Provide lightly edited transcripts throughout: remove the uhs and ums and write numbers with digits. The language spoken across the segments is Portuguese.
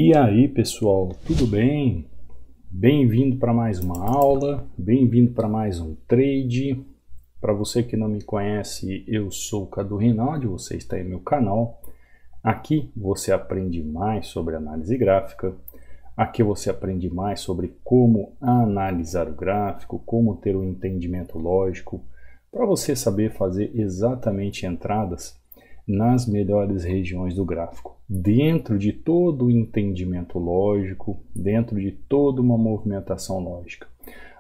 E aí pessoal, tudo bem? Bem-vindo para mais uma aula, bem-vindo para mais um trade. Para você que não me conhece, eu sou o Cadu Rinaldi, você está em meu canal. Aqui você aprende mais sobre análise gráfica, aqui você aprende mais sobre como analisar o gráfico, como ter um entendimento lógico, para você saber fazer exatamente entradas nas melhores regiões do gráfico, dentro de todo o entendimento lógico, dentro de toda uma movimentação lógica.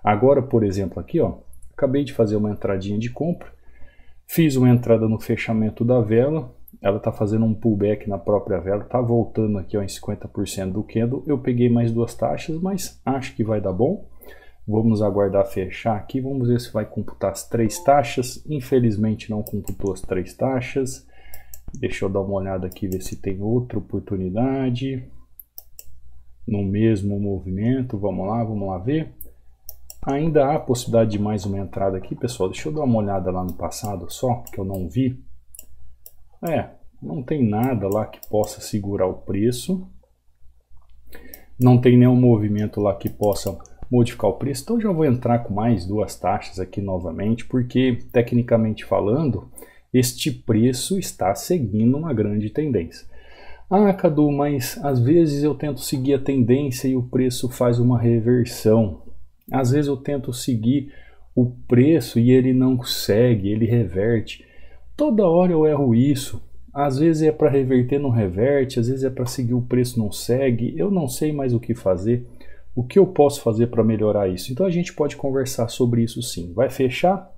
Agora, por exemplo, aqui, ó, acabei de fazer uma entradinha de compra, fiz uma entrada no fechamento da vela, ela está fazendo um pullback na própria vela, está voltando aqui ó, em 50% do candle, eu peguei mais duas taxas, mas acho que vai dar bom. Vamos aguardar fechar aqui, vamos ver se vai computar as três taxas, infelizmente não computou as três taxas. Deixa eu dar uma olhada aqui, ver se tem outra oportunidade no mesmo movimento. Vamos lá ver. Ainda há possibilidade de mais uma entrada aqui, pessoal. Deixa eu dar uma olhada lá no passado só, que eu não vi. Não tem nada lá que possa segurar o preço. Não tem nenhum movimento lá que possa modificar o preço. Então já vou entrar com mais duas taxas aqui novamente, porque tecnicamente falando, este preço está seguindo uma grande tendência. Ah, Cadu, mas às vezes eu tento seguir a tendência e o preço faz uma reversão. Às vezes eu tento seguir o preço e ele não segue, ele reverte. Toda hora eu erro isso. Às vezes é para reverter, não reverte. Às vezes é para seguir o preço, não segue. Eu não sei mais o que fazer. O que eu posso fazer para melhorar isso? Então a gente pode conversar sobre isso sim. Vai fechar?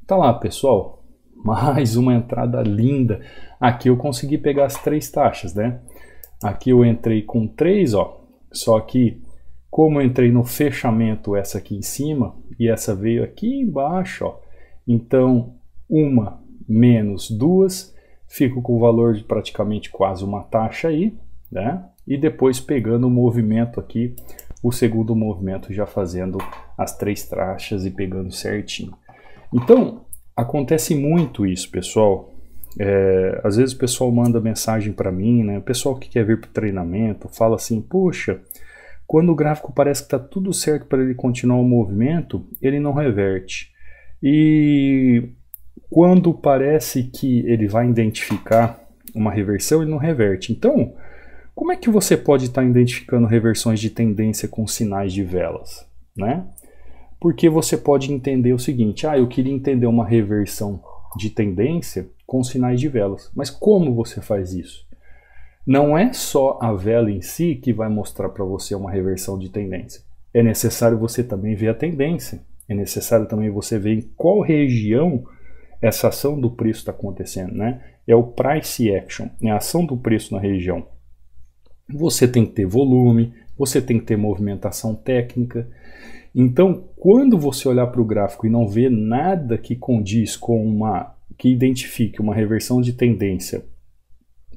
Tá lá, pessoal. Mais uma entrada linda. Aqui eu consegui pegar as três taxas, né? Aqui eu entrei com 3, ó. Só que como eu entrei no fechamento, essa aqui em cima e essa veio aqui embaixo, ó. Então, uma menos duas, fico com o valor de praticamente quase uma taxa aí, né? E depois pegando o movimento aqui, o segundo movimento já fazendo as três taxas e pegando certinho. Então, acontece muito isso, pessoal. Às vezes o pessoal manda mensagem para mim, né? O pessoal que quer vir para o treinamento fala assim, poxa, quando o gráfico parece que está tudo certo para ele continuar o movimento, ele não reverte. E quando parece que ele vai identificar uma reversão, ele não reverte. Então, como é que você pode estar identificando reversões de tendência com sinais de velas, né? Porque você pode entender o seguinte, eu queria entender uma reversão de tendência com sinais de velas. Mas como você faz isso? Não é só a vela em si que vai mostrar para você uma reversão de tendência. É necessário você também ver a tendência. É necessário também você ver em qual região essa ação do preço está acontecendo, né? É o price action, é a ação do preço na região. Você tem que ter volume, você tem que ter movimentação técnica. Então, quando você olhar para o gráfico e não ver nada que condiz com que identifique uma reversão de tendência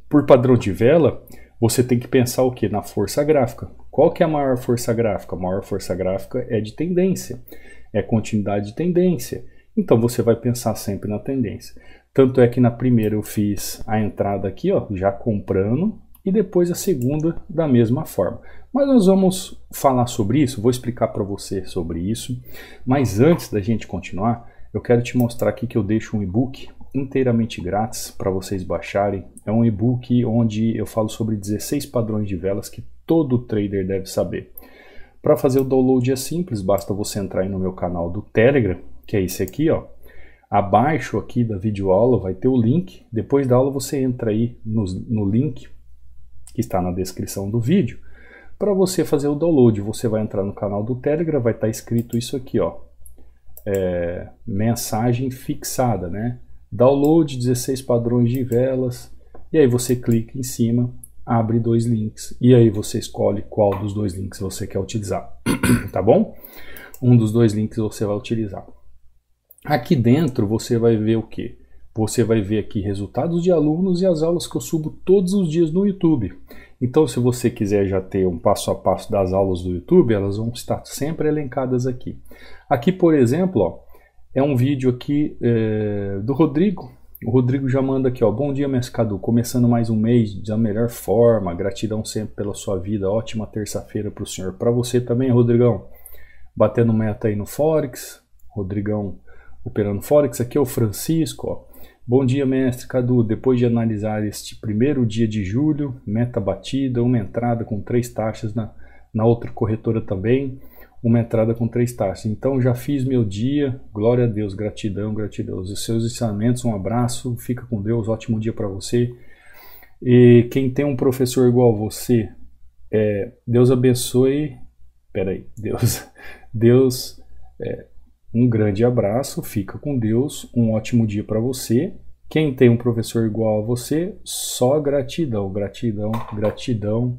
por padrão de vela, você tem que pensar o que? Na força gráfica. Qual que é a maior força gráfica? A maior força gráfica é de tendência, é continuidade de tendência. Então você vai pensar sempre na tendência. Tanto é que na primeira eu fiz a entrada aqui, ó, já comprando, e depois a segunda da mesma forma. Mas nós vamos falar sobre isso, vou explicar para você sobre isso. Mas antes da gente continuar, eu quero te mostrar aqui que eu deixo um e-book inteiramente grátis para vocês baixarem. É um e-book onde eu falo sobre 16 padrões de velas que todo trader deve saber. Para fazer o download é simples, basta você entrar aí no meu canal do Telegram, que é esse aqui, ó. Abaixo aqui da videoaula vai ter o link. Depois da aula você entra aí no link que está na descrição do vídeo. Para você fazer o download, você vai entrar no canal do Telegram, vai estar escrito isso aqui, ó. Mensagem fixada, né? Download 16 padrões de velas. E aí você clica em cima, abre dois links. E aí você escolhe qual dos dois links você quer utilizar. Tá bom? Um dos dois links você vai utilizar. Aqui dentro você vai ver o quê? Você vai ver aqui resultados de alunos e as aulas que eu subo todos os dias no YouTube. Então, se você quiser já ter um passo a passo das aulas do YouTube, elas vão estar sempre elencadas aqui. Aqui, por exemplo, ó, é um vídeo aqui do Rodrigo. O Rodrigo já manda aqui, ó. Bom dia, mestre Cadu. Começando mais um mês da melhor forma. Gratidão sempre pela sua vida. Ótima terça-feira para o senhor. Para você também, Rodrigão. Batendo meta aí no Forex. Rodrigão operando Forex. Aqui é o Francisco, ó. Bom dia, mestre Cadu. Depois de analisar este primeiro dia de julho, meta batida, uma entrada com 3 taxas na outra corretora também, uma entrada com 3 taxas. Então já fiz meu dia, glória a Deus, gratidão, gratidão. Os seus ensinamentos, um abraço, fica com Deus, ótimo dia para você. E quem tem um professor igual a você, Deus abençoe. Peraí, Deus, um grande abraço, fica com Deus, um ótimo dia para você. Quem tem um professor igual a você, só gratidão, gratidão, gratidão.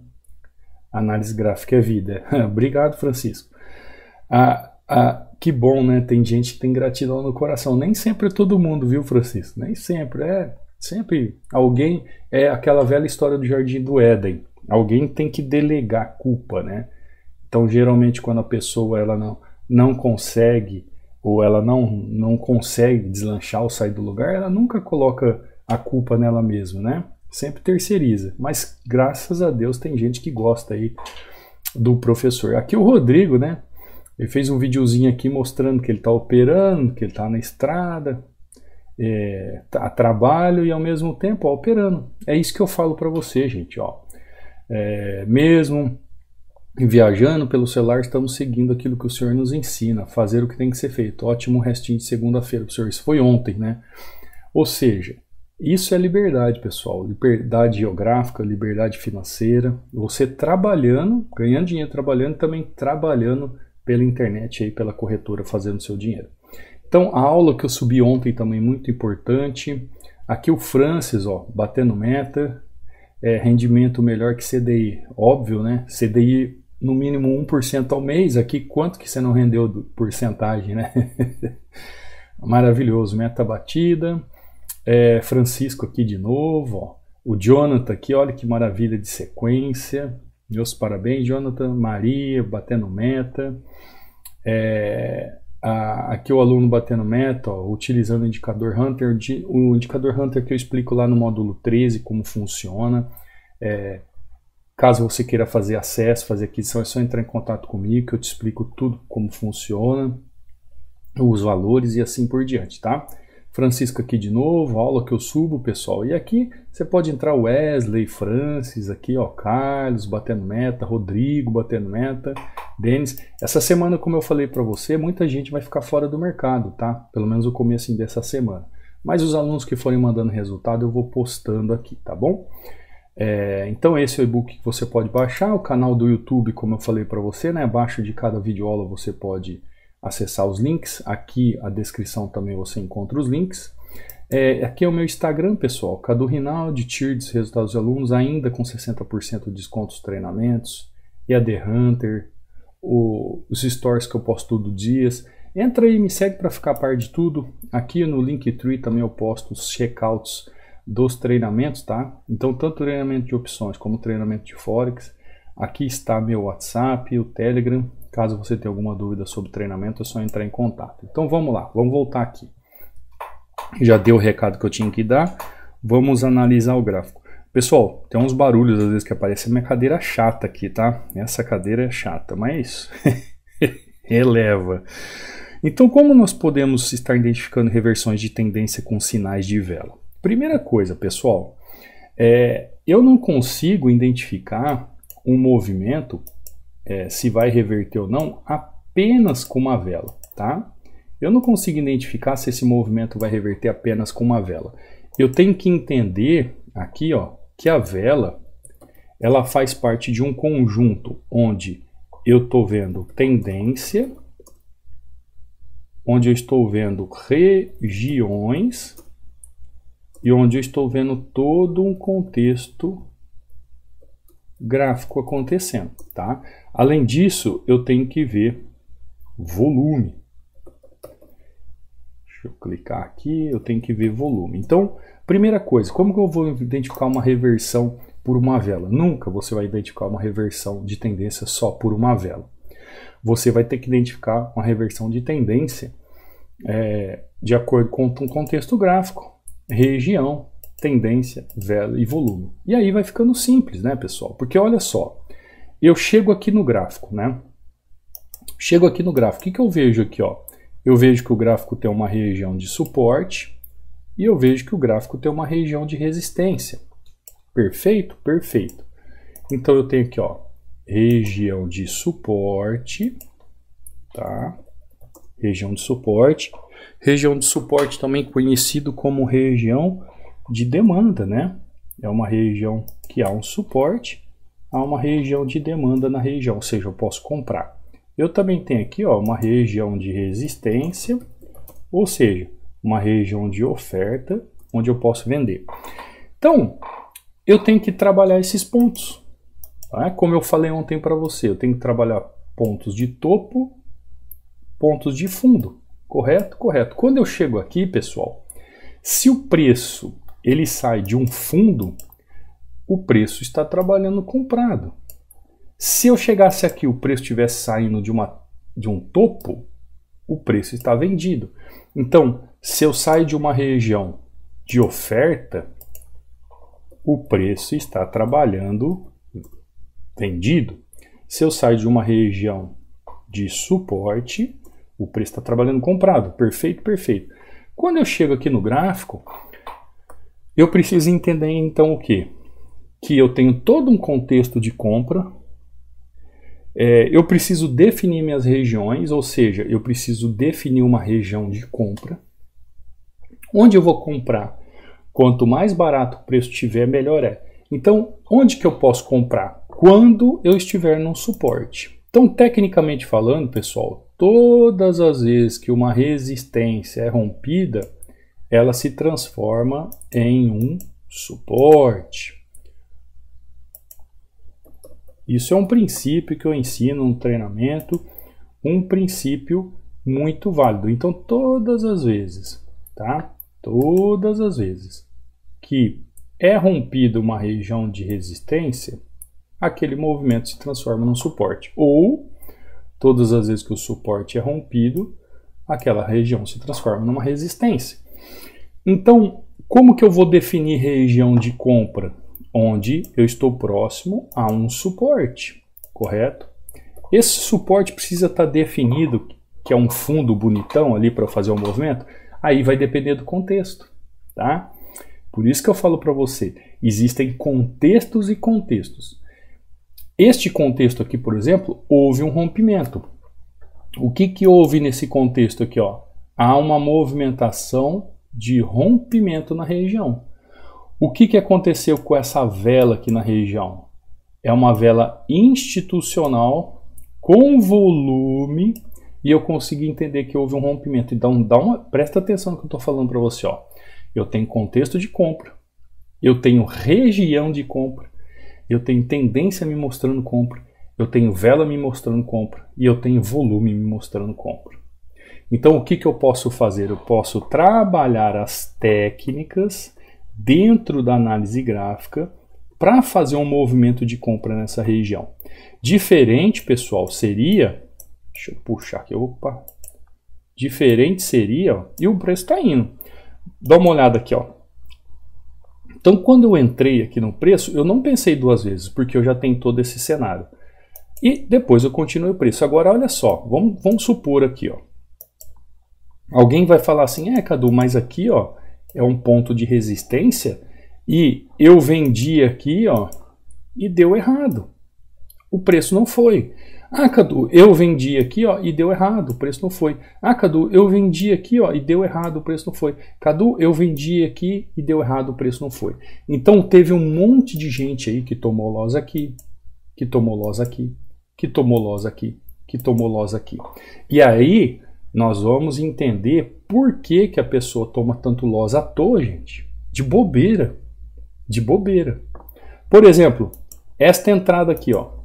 Análise gráfica é vida. Obrigado, Francisco. Que bom, né? Tem gente que tem gratidão no coração. Nem sempre é todo mundo, viu, Francisco? Nem sempre. Sempre alguém. É aquela velha história do Jardim do Éden. Alguém tem que delegar a culpa, né? Então, geralmente, quando a pessoa ela não consegue, ou ela não consegue deslanchar ou sair do lugar, ela nunca coloca a culpa nela mesma, né? Sempre terceiriza. Mas, graças a Deus, tem gente que gosta aí do professor. Aqui o Rodrigo, né? Ele fez um videozinho aqui mostrando que ele está operando, que ele está na estrada, a trabalho e ao mesmo tempo operando. É isso que eu falo para você, gente. Ó. Mesmo viajando pelo celular, estamos seguindo aquilo que o senhor nos ensina, fazer o que tem que ser feito. Ótimo restinho de segunda-feira, senhor. Isso foi ontem, né? Ou seja, isso é liberdade, pessoal. Liberdade geográfica, liberdade financeira. Você trabalhando, ganhando dinheiro trabalhando, também trabalhando pela internet aí, pela corretora, fazendo seu dinheiro. Então, a aula que eu subi ontem também muito importante. Aqui o Francis, ó, batendo meta, rendimento melhor que CDI, óbvio, né? CDI no mínimo 1% ao mês. Aqui quanto que você não rendeu de porcentagem, né? Maravilhoso, meta batida. Francisco aqui de novo, ó. O Jonathan aqui, olha que maravilha de sequência. Meus parabéns, Jonathan. Maria batendo meta. Aqui o aluno batendo meta, ó, utilizando o indicador Hunter. O indicador Hunter que eu explico lá no módulo 13 como funciona. Caso você queira fazer acesso, fazer aquisição, é só entrar em contato comigo que eu te explico tudo como funciona, os valores e assim por diante, tá? Francisco aqui de novo, aula que eu subo, pessoal. E aqui você pode entrar Wesley, Francis, aqui ó, Carlos batendo meta, Rodrigo batendo meta, Denis. Essa semana, como eu falei para você, muita gente vai ficar fora do mercado, tá? Pelo menos o começo dessa semana. Mas os alunos que forem mandando resultado eu vou postando aqui, tá bom? Então esse é o e-book que você pode baixar. O canal do YouTube, como eu falei para você, né? Abaixo de cada videoaula você pode acessar os links. Aqui a descrição também você encontra os links. Aqui é o meu Instagram, pessoal, Cadu Rinaldi, Tirdes, resultados dos alunos, ainda com 60% de desconto dos treinamentos, EAD Hunter, os stories que eu posto todo dia. Entra aí, me segue para ficar a par de tudo. Aqui no Linktree também eu posto os checkouts dos treinamentos, tá? Então, tanto treinamento de opções como treinamento de Forex. Aqui está meu WhatsApp, o Telegram. Caso você tenha alguma dúvida sobre treinamento, é só entrar em contato. Então, vamos lá, vamos voltar aqui. Já deu o recado que eu tinha que dar. Vamos analisar o gráfico. Pessoal, tem uns barulhos às vezes que aparecem. Minha cadeira é chata aqui, tá? Essa cadeira é chata, mas releva. Então, como nós podemos estar identificando reversões de tendência com sinais de vela? Primeira coisa, pessoal, eu não consigo identificar um movimento, se vai reverter ou não, apenas com uma vela, tá? Eu não consigo identificar se esse movimento vai reverter apenas com uma vela. Eu tenho que entender aqui, ó, que a vela, ela faz parte de um conjunto onde eu estou vendo tendência, onde eu estou vendo regiões e onde eu estou vendo todo um contexto gráfico acontecendo, tá? Além disso, eu tenho que ver volume. Deixa eu clicar aqui, eu tenho que ver volume. Então, primeira coisa, como que eu vou identificar uma reversão por uma vela? Nunca você vai identificar uma reversão de tendência só por uma vela. Você vai ter que identificar uma reversão de tendência de acordo com um contexto gráfico. região, tendência, vela e volume. E aí vai ficando simples, né, pessoal? Porque olha só, eu chego aqui no gráfico, né? Chego aqui no gráfico, o que eu vejo aqui, ó? Eu vejo que o gráfico tem uma região de suporte e eu vejo que o gráfico tem uma região de resistência. Perfeito? Perfeito. Então eu tenho aqui, ó, região de suporte, tá? Região de suporte. Região de suporte também conhecido como região de demanda, né? É uma região que há um suporte, há uma região de demanda na região, ou seja, eu posso comprar. Eu também tenho aqui, ó, uma região de resistência, ou seja, uma região de oferta, onde eu posso vender. Então, eu tenho que trabalhar esses pontos. Tá? Como eu falei ontem para você, eu tenho que trabalhar pontos de topo, pontos de fundo. Correto? Correto. Quando eu chego aqui, pessoal, se o preço ele sai de um fundo, o preço está trabalhando comprado. Se eu chegasse aqui, o preço estivesse saindo de um topo, o preço está vendido. Então, se eu saio de uma região de oferta, o preço está trabalhando vendido. Se eu saio de uma região de suporte, o preço está trabalhando comprado. Perfeito, perfeito. Quando eu chego aqui no gráfico, eu preciso entender então o quê? Que eu tenho todo um contexto de compra, eu preciso definir minhas regiões, ou seja, eu preciso definir uma região de compra. Onde eu vou comprar? Quanto mais barato o preço tiver, melhor é. Então, onde que eu posso comprar? Quando eu estiver num suporte. Então, tecnicamente falando, pessoal, todas as vezes que uma resistência é rompida, ela se transforma em um suporte. Isso é um princípio que eu ensino no treinamento, um princípio muito válido. Então, todas as vezes, tá? Todas as vezes que é rompida uma região de resistência, aquele movimento se transforma num suporte. Ou, todas as vezes que o suporte é rompido, aquela região se transforma numa resistência. Então, como que eu vou definir região de compra? Onde eu estou próximo a um suporte, correto? Esse suporte precisa estar definido, que é um fundo bonitão ali para fazer o movimento, aí vai depender do contexto, tá? Por isso que eu falo para você, existem contextos e contextos. Este contexto aqui, por exemplo, houve um rompimento. O que houve nesse contexto aqui, ó? Há uma movimentação de rompimento na região. O que aconteceu com essa vela aqui na região? É uma vela institucional com volume e eu consegui entender que houve um rompimento. Então, presta atenção no que eu estou falando para você. Ó. Eu tenho contexto de compra, eu tenho região de compra, eu tenho tendência me mostrando compra, eu tenho vela me mostrando compra e eu tenho volume me mostrando compra. Então, o que eu posso fazer? Eu posso trabalhar as técnicas dentro da análise gráfica para fazer um movimento de compra nessa região. Diferente, pessoal, seria... Deixa eu puxar aqui. Opa! Diferente seria... Ó, e o preço está indo. Dá uma olhada aqui, ó. Então, quando eu entrei aqui no preço, eu não pensei duas vezes, porque eu já tenho todo esse cenário. E depois eu continuei o preço. Agora, olha só. Vamos supor aqui, ó. Alguém vai falar assim, Cadu, mas aqui, ó, é um ponto de resistência e eu vendi aqui, ó, e deu errado. O preço não foi. Ah, Cadu, eu vendi aqui, ó, e deu errado, o preço não foi. Ah, Cadu, eu vendi aqui, ó, e deu errado, o preço não foi. Cadu, eu vendi aqui e deu errado, o preço não foi. Então teve um monte de gente aí que tomou loss aqui, que tomou loss aqui, que tomou loss aqui, que tomou loss aqui. E aí nós vamos entender por que a pessoa toma tanto loss à toa, gente. De bobeira. De bobeira. Por exemplo, esta entrada aqui, ó.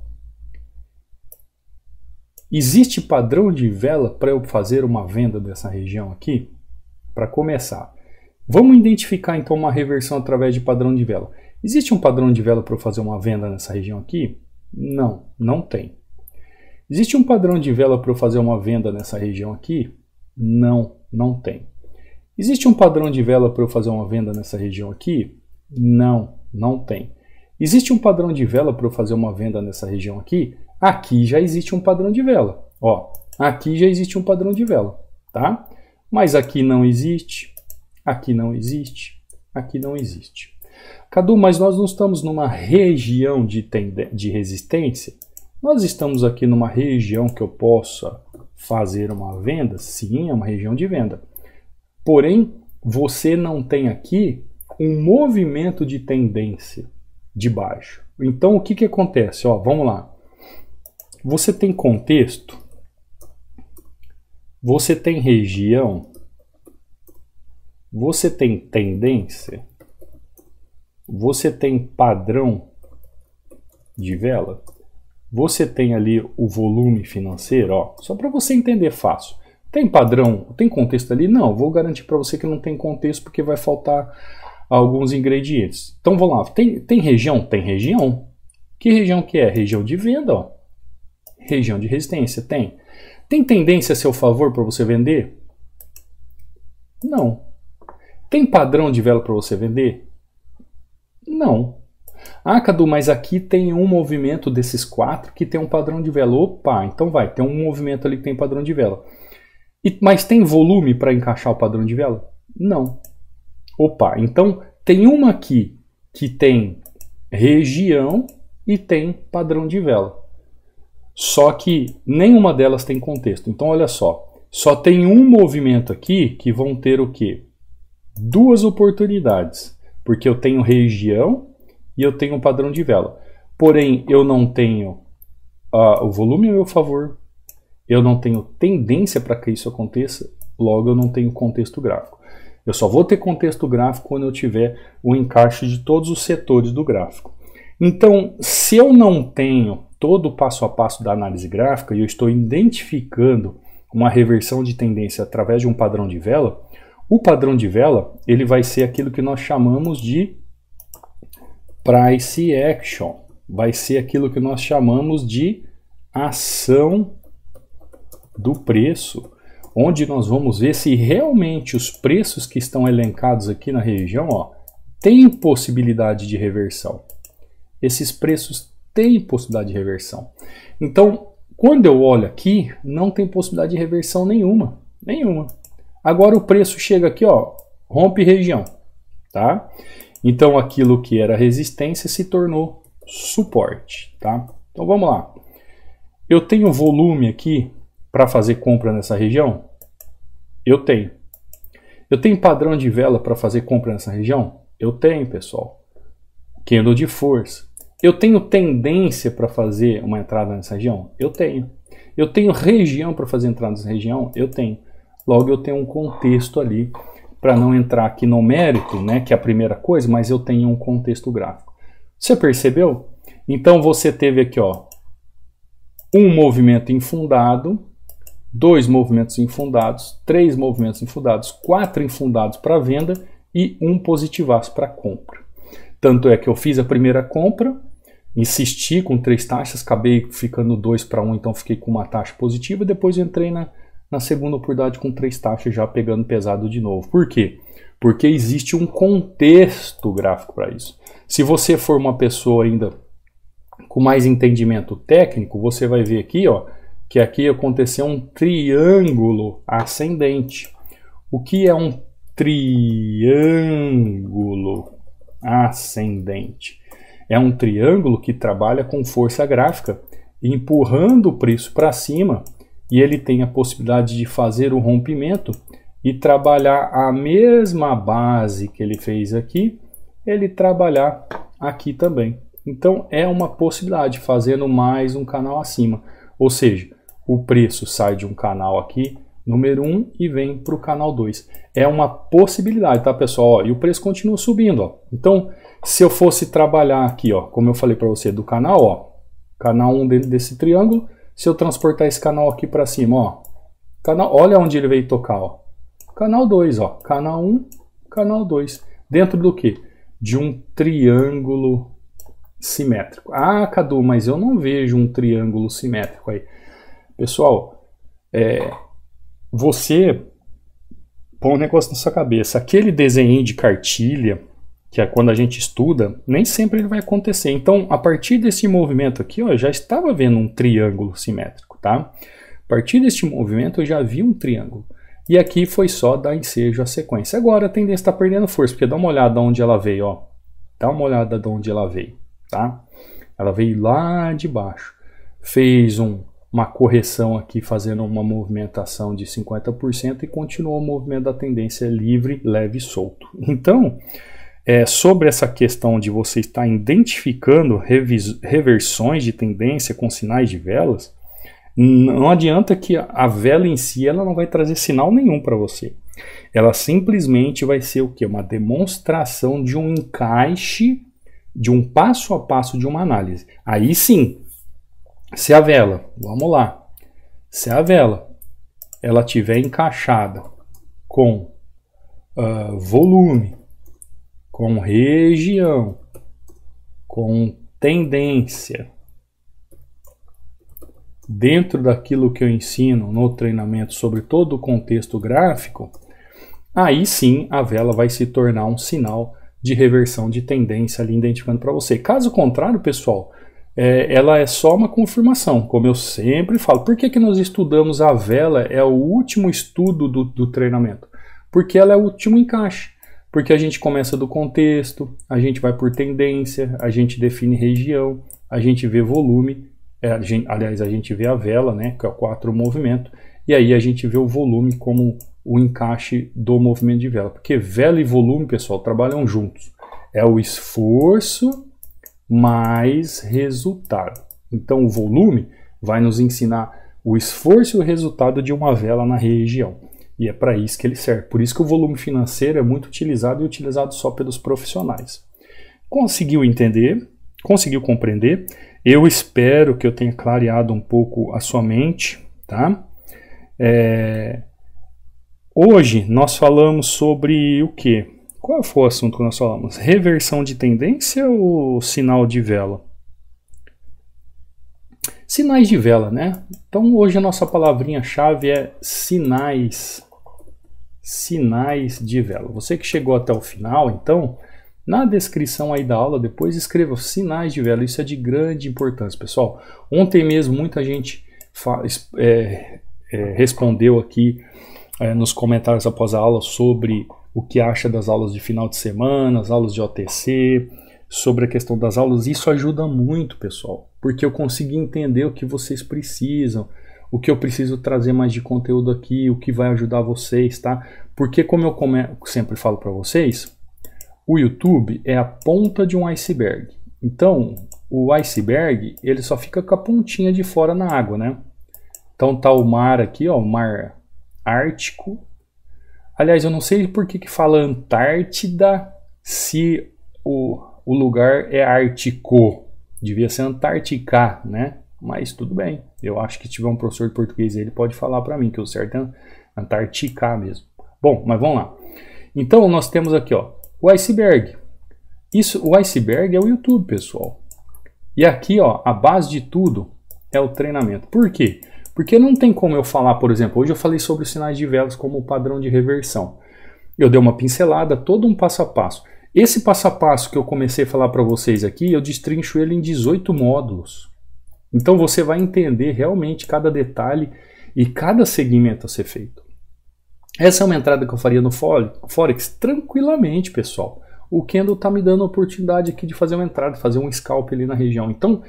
Existe padrão de vela para eu fazer uma venda dessa região aqui? Para começar. Vamos identificar então uma reversão através de padrão de vela. Existe um padrão de vela para eu fazer uma venda nessa região aqui? Não, não tem. Existe um padrão de vela para eu fazer uma venda nessa região aqui? Não, não tem. Existe um padrão de vela para eu fazer uma venda nessa região aqui? Não, não tem. Existe um padrão de vela para eu fazer uma venda nessa região aqui? Aqui já existe um padrão de vela. Ó, aqui já existe um padrão de vela, tá? Mas aqui não existe, aqui não existe, aqui não existe. Cadu, mas nós não estamos numa região de resistência? Nós estamos aqui numa região que eu possa fazer uma venda? Sim, é uma região de venda. Porém, você não tem aqui um movimento de tendência de baixo. Então, o que que acontece? Ó, vamos lá. Você tem contexto, você tem região, você tem tendência, você tem padrão de vela, você tem ali o volume financeiro, ó, só para você entender fácil. Tem padrão, tem contexto ali? Não, vou garantir para você que não tem contexto porque vai faltar alguns ingredientes. Então vamos lá, tem região? Tem região. Que região que é? Região de venda, ó. Região de resistência, tem. Tem tendência a seu favor para você vender? Não. Tem padrão de vela para você vender? Não. Ah, Cadu, mas aqui tem um movimento desses 4 que tem um padrão de vela. Opa, então vai, tem um movimento ali que tem padrão de vela. Mas tem volume para encaixar o padrão de vela? Não. Opa, então tem uma aqui que tem região e tem padrão de vela. Só que nenhuma delas tem contexto. Então olha só tem um movimento aqui que vão ter o quê? 2 oportunidades, porque eu tenho região e eu tenho padrão de vela. Porém, eu não tenho o volume a meu favor, eu não tenho tendência para que isso aconteça, logo eu não tenho contexto gráfico. Eu só vou ter contexto gráfico quando eu tiver o encaixe de todos os setores do gráfico. Então, se eu não tenho todo o passo a passo da análise gráfica e eu estou identificando uma reversão de tendência através de um padrão de vela, o padrão de vela ele vai ser aquilo que nós chamamos de price action, vai ser aquilo que nós chamamos de ação do preço, onde nós vamos ver se realmente os preços que estão elencados aqui na região, ó, têm possibilidade de reversão. Esses preços têm possibilidade de reversão. Então, quando eu olho aqui, não tem possibilidade de reversão nenhuma. Agora o preço chega aqui, ó, rompe região, tá? Então aquilo que era resistência se tornou suporte, tá? Então vamos lá. Eu tenho volume aqui para fazer compra nessa região? Eu tenho. Eu tenho padrão de vela para fazer compra nessa região? Eu tenho, pessoal. Candle de força. Eu tenho tendência para fazer uma entrada nessa região? Eu tenho. Eu tenho região para fazer entrada nessa região? Eu tenho. Logo eu tenho um contexto ali, para não entrar aqui no mérito, né, que é a primeira coisa, mas eu tenho um contexto gráfico. Você percebeu? Então você teve aqui, ó, um movimento infundado, 2 movimentos infundados, 3 movimentos infundados, 4 infundados para venda e 1 positivaço para compra. Tanto é que eu fiz a primeira compra, insisti com 3 taxas, acabei ficando 2 para 1, então fiquei com uma taxa positiva, depois entrei na segunda oportunidade com 3 taxas já pegando pesado de novo. Por quê? Porque existe um contexto gráfico para isso. Se você for uma pessoa ainda com mais entendimento técnico, você vai ver aqui, ó, que aqui aconteceu um triângulo ascendente. O que é um triângulo ascendente? É um triângulo que trabalha com força gráfica, empurrando o preço para cima, e ele tem a possibilidade de fazer o rompimento e trabalhar a mesma base que ele fez aqui, ele trabalhar aqui também. Então é uma possibilidade, fazendo mais um canal acima. Ou seja, o preço sai de um canal aqui, número 1, e vem para o canal 2. É uma possibilidade, tá, pessoal? Ó, e o preço continua subindo. Ó. Então, se eu fosse trabalhar aqui, ó, como eu falei para você, do canal, ó, canal 1 dentro desse triângulo, se eu transportar esse canal aqui para cima, ó, canal, olha onde ele veio tocar, ó, canal 2, ó, canal 1, canal 2, dentro do que? De um triângulo simétrico. Ah, Cadu, mas eu não vejo um triângulo simétrico aí. Pessoal, você põe um negócio na sua cabeça. Aquele desenho de cartilha, que é quando a gente estuda, nem sempre ele vai acontecer. Então, a partir desse movimento aqui, ó, eu já estava vendo um triângulo simétrico, tá? A partir deste movimento, eu já vi um triângulo. E aqui foi só dar ensejo à sequência. Agora, a tendência está perdendo força, porque dá uma olhada onde ela veio, ó. Dá uma olhada de onde ela veio, tá? Ela veio lá de baixo. Fez uma correção aqui, fazendo uma movimentação de 50% e continuou o movimento da tendência livre, leve e solto. Então, sobre essa questão de você estar identificando reversões de tendência com sinais de velas, não adianta que a vela em si ela não vai trazer sinal nenhum para você. Ela simplesmente vai ser o quê? Uma demonstração de um encaixe, de um passo a passo de uma análise. Aí sim, se a vela, vamos lá, se a vela ela tiver encaixada com volume, com região, com tendência, dentro daquilo que eu ensino no treinamento sobre todo o contexto gráfico, aí sim a vela vai se tornar um sinal de reversão de tendência ali identificando para você. Caso contrário, pessoal, ela é só uma confirmação, como eu sempre falo. Por que nós estudamos a vela? É o último estudo do treinamento. Porque ela é o último encaixe. Porque a gente começa do contexto, a gente vai por tendência, a gente define região, a gente vê volume, aliás, a gente vê a vela, né, que é o 4 movimento, e aí a gente vê o volume como o encaixe do movimento de vela. Porque vela e volume, pessoal, trabalham juntos. É o esforço mais resultado. Então o volume vai nos ensinar o esforço e o resultado de uma vela na região. E é para isso que ele serve. Por isso que o volume financeiro é muito utilizado e utilizado só pelos profissionais. Conseguiu entender? Conseguiu compreender? Eu espero que eu tenha clareado um pouco a sua mente, tá? Hoje nós falamos sobre o quê? Qual foi o assunto que nós falamos? Reversão de tendência ou sinal de vela? Sinais de vela, né? Então hoje a nossa palavrinha-chave é sinais. Sinais de vela. Você que chegou até o final, então, na descrição aí da aula, depois escreva sinais de vela. Isso é de grande importância, pessoal. Ontem mesmo muita gente respondeu aqui nos comentários após a aula sobre o que acha das aulas de final de semana, as aulas de OTC, sobre a questão das aulas. Isso ajuda muito, pessoal, porque eu consegui entender o que vocês precisam, o que eu preciso trazer mais de conteúdo aqui, o que vai ajudar vocês, tá? Porque como eu sempre falo para vocês, o YouTube é a ponta de um iceberg. Então, o iceberg, ele só fica com a pontinha de fora na água, né? Então tá o mar aqui, ó, o mar Ártico. Aliás, eu não sei por que fala Antártida se o lugar é Ártico. Devia ser Antártica, né? Mas tudo bem. Eu acho que se tiver um professor de português, ele pode falar para mim que o certo é Antártica mesmo. Bom, mas vamos lá. Então, nós temos aqui, ó, o iceberg. O iceberg é o YouTube, pessoal. E aqui, ó, a base de tudo é o treinamento. Por quê? Porque não tem como eu falar, por exemplo, hoje eu falei sobre os sinais de velas como padrão de reversão. Eu dei uma pincelada, todo um passo a passo. Esse passo a passo que eu comecei a falar para vocês aqui, eu destrincho ele em 18 módulos. Então você vai entender realmente cada detalhe e cada segmento a ser feito. Essa é uma entrada que eu faria no Forex tranquilamente, pessoal. O Kendall está me dando a oportunidade aqui de fazer uma entrada, fazer um scalp ali na região. Então,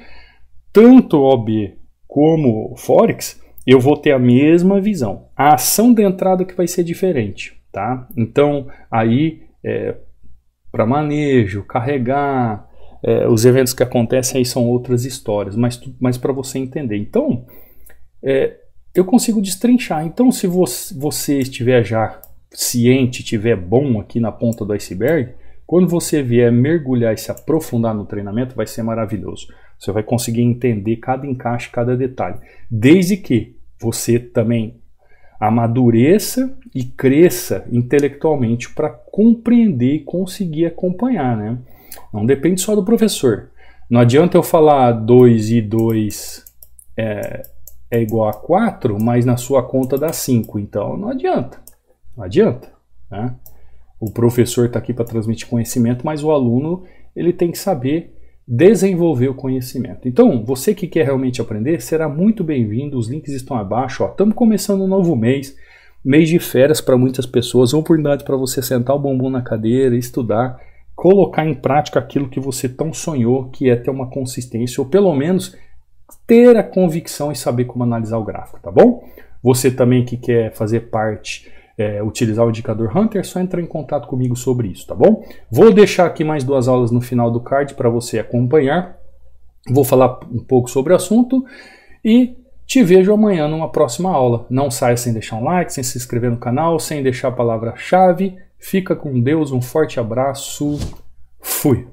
tanto o OB como o Forex, eu vou ter a mesma visão. A ação da entrada que vai ser diferente, tá? Então, aí, para manejo, carregar, os eventos que acontecem aí são outras histórias, mas para você entender. Então, eu consigo destrinchar. Então, se você estiver já ciente, estiver bom aqui na ponta do iceberg, quando você vier mergulhar e se aprofundar no treinamento, vai ser maravilhoso. Você vai conseguir entender cada encaixe, cada detalhe. Desde que você também amadureça e cresça intelectualmente para compreender e conseguir acompanhar, né? Não depende só do professor. Não adianta eu falar 2 e 2 é igual a 4, mas na sua conta dá 5. Então não adianta. Não adianta. né? O professor está aqui para transmitir conhecimento, mas o aluno ele tem que saber desenvolver o conhecimento. Então, você que quer realmente aprender, será muito bem-vindo. Os links estão abaixo. Estamos começando um novo mês de férias para muitas pessoas, uma oportunidade para você sentar o bumbum na cadeira, estudar, colocar em prática aquilo que você tão sonhou, que é ter uma consistência, ou pelo menos ter a convicção e saber como analisar o gráfico, tá bom? Você também que quer fazer parte, utilizar o indicador Hunter, é só entrar em contato comigo sobre isso, tá bom? Vou deixar aqui mais 2 aulas no final do card para você acompanhar. Vou falar um pouco sobre o assunto e te vejo amanhã numa próxima aula. Não saia sem deixar um like, sem se inscrever no canal, sem deixar a palavra-chave. Fica com Deus, um forte abraço. Fui!